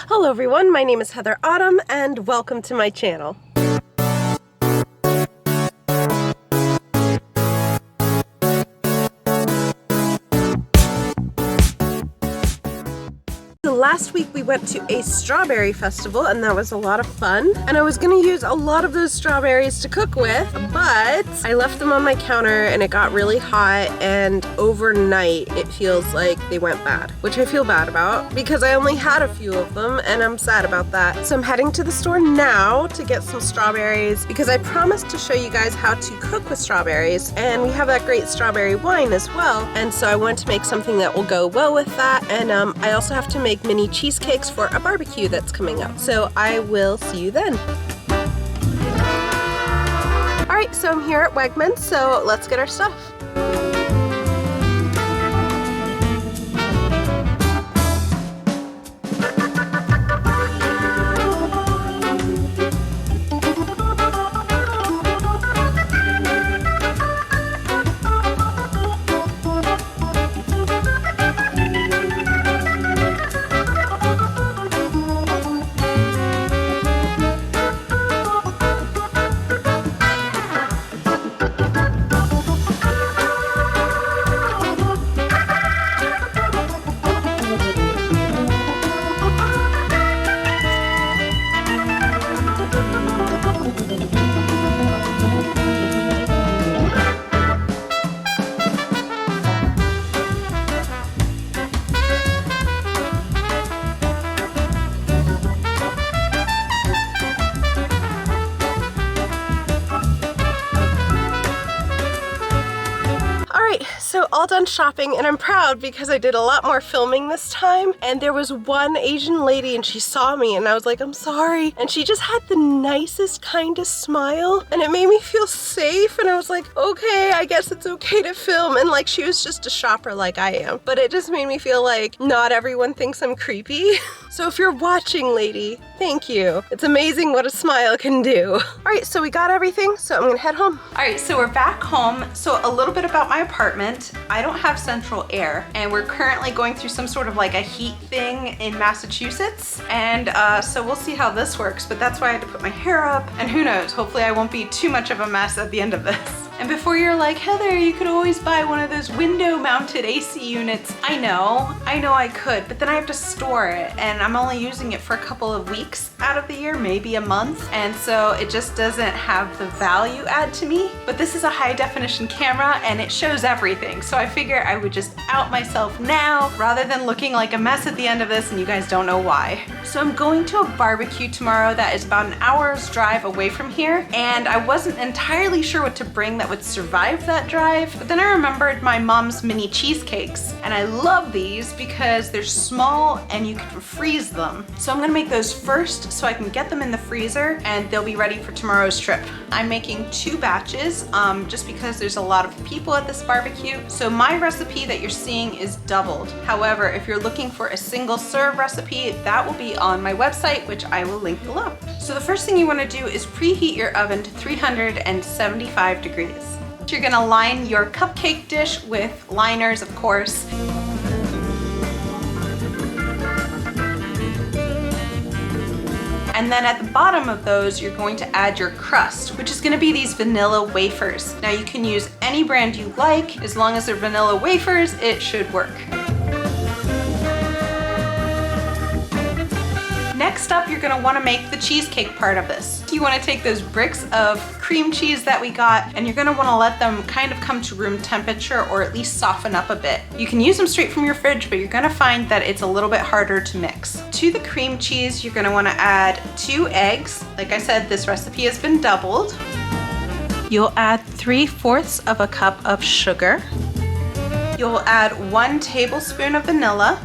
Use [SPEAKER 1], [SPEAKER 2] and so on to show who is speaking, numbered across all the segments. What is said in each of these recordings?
[SPEAKER 1] Hello everyone, my name is Heather Autumn and welcome to my channel. Last week we went to a strawberry festival and that was a lot of fun, and I was gonna use a lot of those strawberries to cook with, but I left them on my counter and it got really hot, and overnight it feels like they went bad, which I feel bad about because I only had a few of them and I'm sad about that. So I'm heading to the store now to get some strawberries because I promised to show you guys how to cook with strawberries, and we have that great strawberry wine as well, and so I wanted to make something that will go well with that, and I also have to make mini cheesecakes for a barbecue that's coming up. So I will see you then. Alright, so I'm here at Wegmans, so let's get our stuff. So all done shopping, and I'm proud because I did a lot more filming this time, and there was one Asian lady and she saw me and I was like, I'm sorry, and she just had the nicest, kindest smile and it made me feel safe, and I was like, okay, I guess it's okay to film, and like she was just a shopper like I am, but it just made me feel like not everyone thinks I'm creepy. So if you're watching, lady, thank you. It's amazing what a smile can do. All right, so we got everything, so I'm gonna head home. All right, so we're back home. So a little bit about my apartment. I don't have central air, and we're currently going through some sort of like a heat thing in Massachusetts, and so we'll see how this works, but that's why I had to put my hair up, and who knows, hopefully I won't be too much of a mess at the end of this. And before you're like, Heather, you could always buy one of those window-mounted AC units. I know I could, but then I have to store it, and I'm only using it for a couple of weeks out of the year, maybe a month, and so it just doesn't have the value add to me. But this is a high-definition camera, and it shows everything, so I figure I would just out myself now rather than looking like a mess at the end of this and you guys don't know why. So I'm going to a barbecue tomorrow that is about an hour's drive away from here, and I wasn't entirely sure what to bring that would survive that drive, but then I remembered my mom's mini cheesecakes, and I love these because they're small and you can freeze them. So I'm gonna make those first so I can get them in the freezer and they'll be ready for tomorrow's trip. I'm making 2 batches just because there's a lot of people at this barbecue. So my recipe that you're seeing is doubled. However, if you're looking for a single serve recipe, that will be on my website, which I will link below. So the first thing you wanna do is preheat your oven to 375 degrees. You're gonna line your cupcake dish with liners, of course. And then at the bottom of those, you're going to add your crust, which is gonna be these vanilla wafers. Now you can use any brand you like. As long as they're vanilla wafers, it should work. Next up, you're gonna wanna make the cheesecake part of this. You wanna take those bricks of cream cheese that we got, and you're gonna wanna let them kind of come to room temperature or at least soften up a bit. You can use them straight from your fridge, but you're gonna find that it's a little bit harder to mix. To the cream cheese, you're gonna wanna add 2 eggs. Like I said, this recipe has been doubled. You'll add 3/4 of a cup of sugar. You'll add 1 tablespoon of vanilla,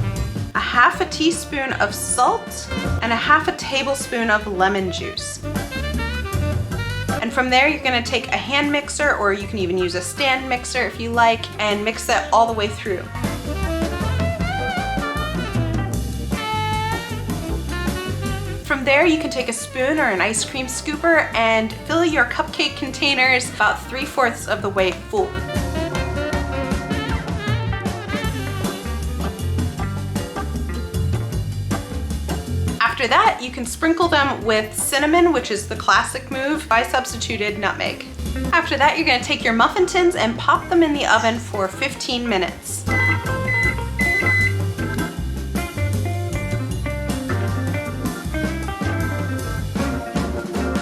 [SPEAKER 1] a 1/2 teaspoon of salt, and a 1/2 tablespoon of lemon juice. And from there, you're gonna take a hand mixer, or you can even use a stand mixer if you like, and mix that all the way through. From there, you can take a spoon or an ice cream scooper and fill your cupcake containers about 3/4 of the way full. After that, you can sprinkle them with cinnamon, which is the classic move. I substituted nutmeg. After that, you're gonna take your muffin tins and pop them in the oven for 15 minutes.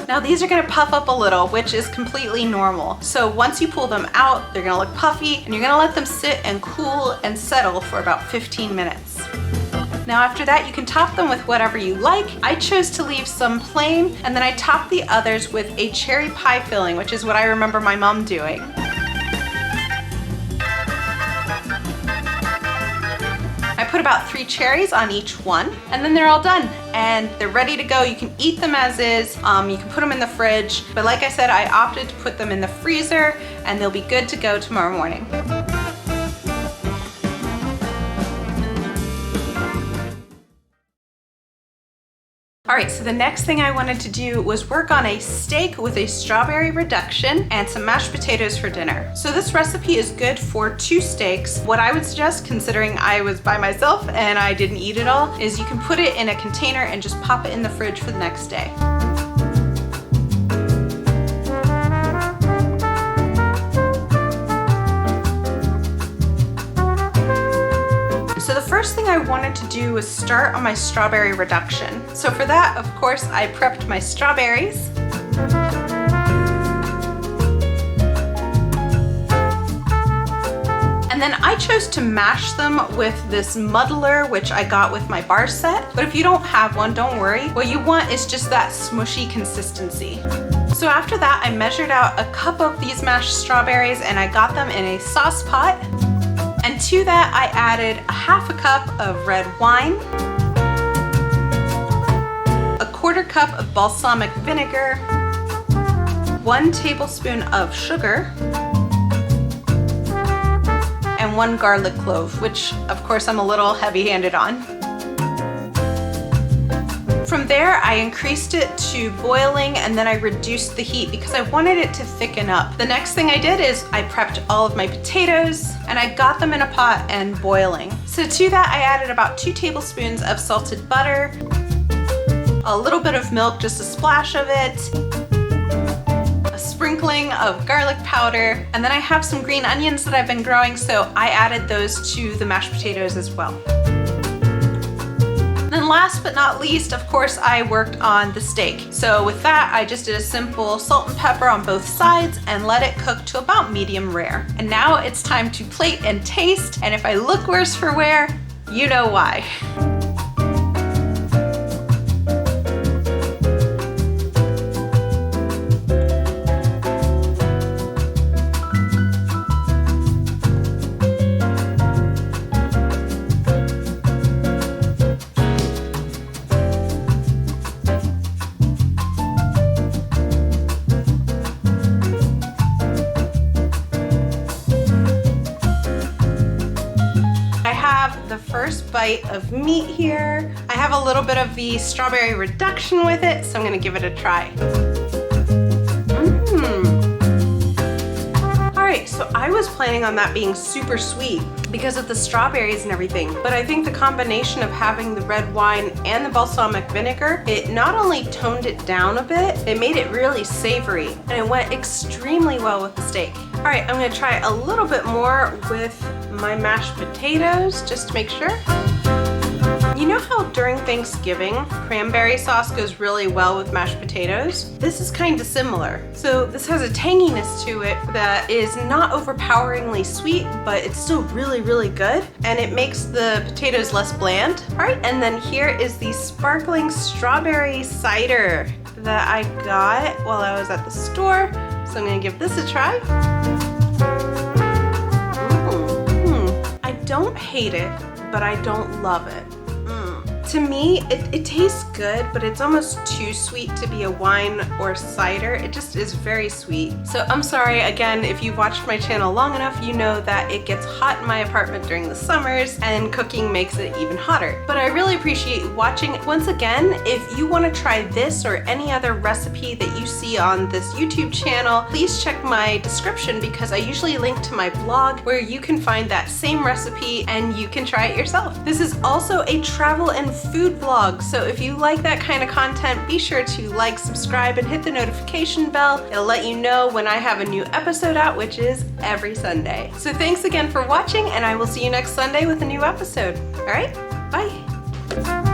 [SPEAKER 1] Now these are gonna puff up a little, which is completely normal. So once you pull them out, they're gonna look puffy, and you're gonna let them sit and cool and settle for about 15 minutes. Now after that, you can top them with whatever you like. I chose to leave some plain, and then I topped the others with a cherry pie filling, which is what I remember my mom doing. I put about 3 cherries on each one, and then they're all done and they're ready to go. You can eat them as is, you can put them in the fridge, but like I said, I opted to put them in the freezer and they'll be good to go tomorrow morning. All right, so the next thing I wanted to do was work on a steak with a strawberry reduction and some mashed potatoes for dinner. So this recipe is good for 2 steaks. What I would suggest, considering I was by myself and I didn't eat it all, is you can put it in a container and just pop it in the fridge for the next day. First thing I wanted to do was start on my strawberry reduction. So for that, of course, I prepped my strawberries. And then I chose to mash them with this muddler, which I got with my bar set. But if you don't have one, don't worry. What you want is just that smushy consistency. So after that, I measured out a cup of these mashed strawberries and I got them in a sauce pot. And to that, I added a half a cup of red wine, a 1/4 cup of balsamic vinegar, 1 tablespoon of sugar, and 1 garlic clove, which of course I'm a little heavy-handed on. From there, I increased it to boiling and then I reduced the heat because I wanted it to thicken up. The next thing I did is I prepped all of my potatoes and I got them in a pot and boiling. So to that, I added about 2 tablespoons of salted butter, a little bit of milk, just a splash of it, a sprinkling of garlic powder, and then I have some green onions that I've been growing, so I added those to the mashed potatoes as well. Then last but not least, of course, I worked on the steak. So with that, I just did a simple salt and pepper on both sides and let it cook to about medium rare. And now it's time to plate and taste. And if I look worse for wear, you know why. First bite of meat here. I have a little bit of the strawberry reduction with it, so I'm gonna give it a try. All right, so I was planning on that being super sweet because of the strawberries and everything, but I think the combination of having the red wine and the balsamic vinegar, it not only toned it down a bit, it made it really savory, and it went extremely well with the steak. All right, I'm gonna try a little bit more with my mashed potatoes, just to make sure. You know how during Thanksgiving, cranberry sauce goes really well with mashed potatoes? This is kind of similar. So this has a tanginess to it that is not overpoweringly sweet, but it's still really, really good. And it makes the potatoes less bland. All right, and then here is the sparkling strawberry cider that I got while I was at the store. So I'm gonna give this a try. I don't hate it, but I don't love it. To me, it tastes good, but it's almost too sweet to be a wine or cider. It just is very sweet. So I'm sorry, again, if you've watched my channel long enough, you know that it gets hot in my apartment during the summers and cooking makes it even hotter. But I really appreciate you watching. Once again, if you want to try this or any other recipe that you see on this YouTube channel, please check my description because I usually link to my blog where you can find that same recipe and you can try it yourself. This is also a travel and food vlogs. So if you like that kind of content, be sure to like, subscribe, and hit the notification bell. It'll let you know when I have a new episode out, which is every Sunday. So thanks again for watching, and I will see you next Sunday with a new episode. All right, bye.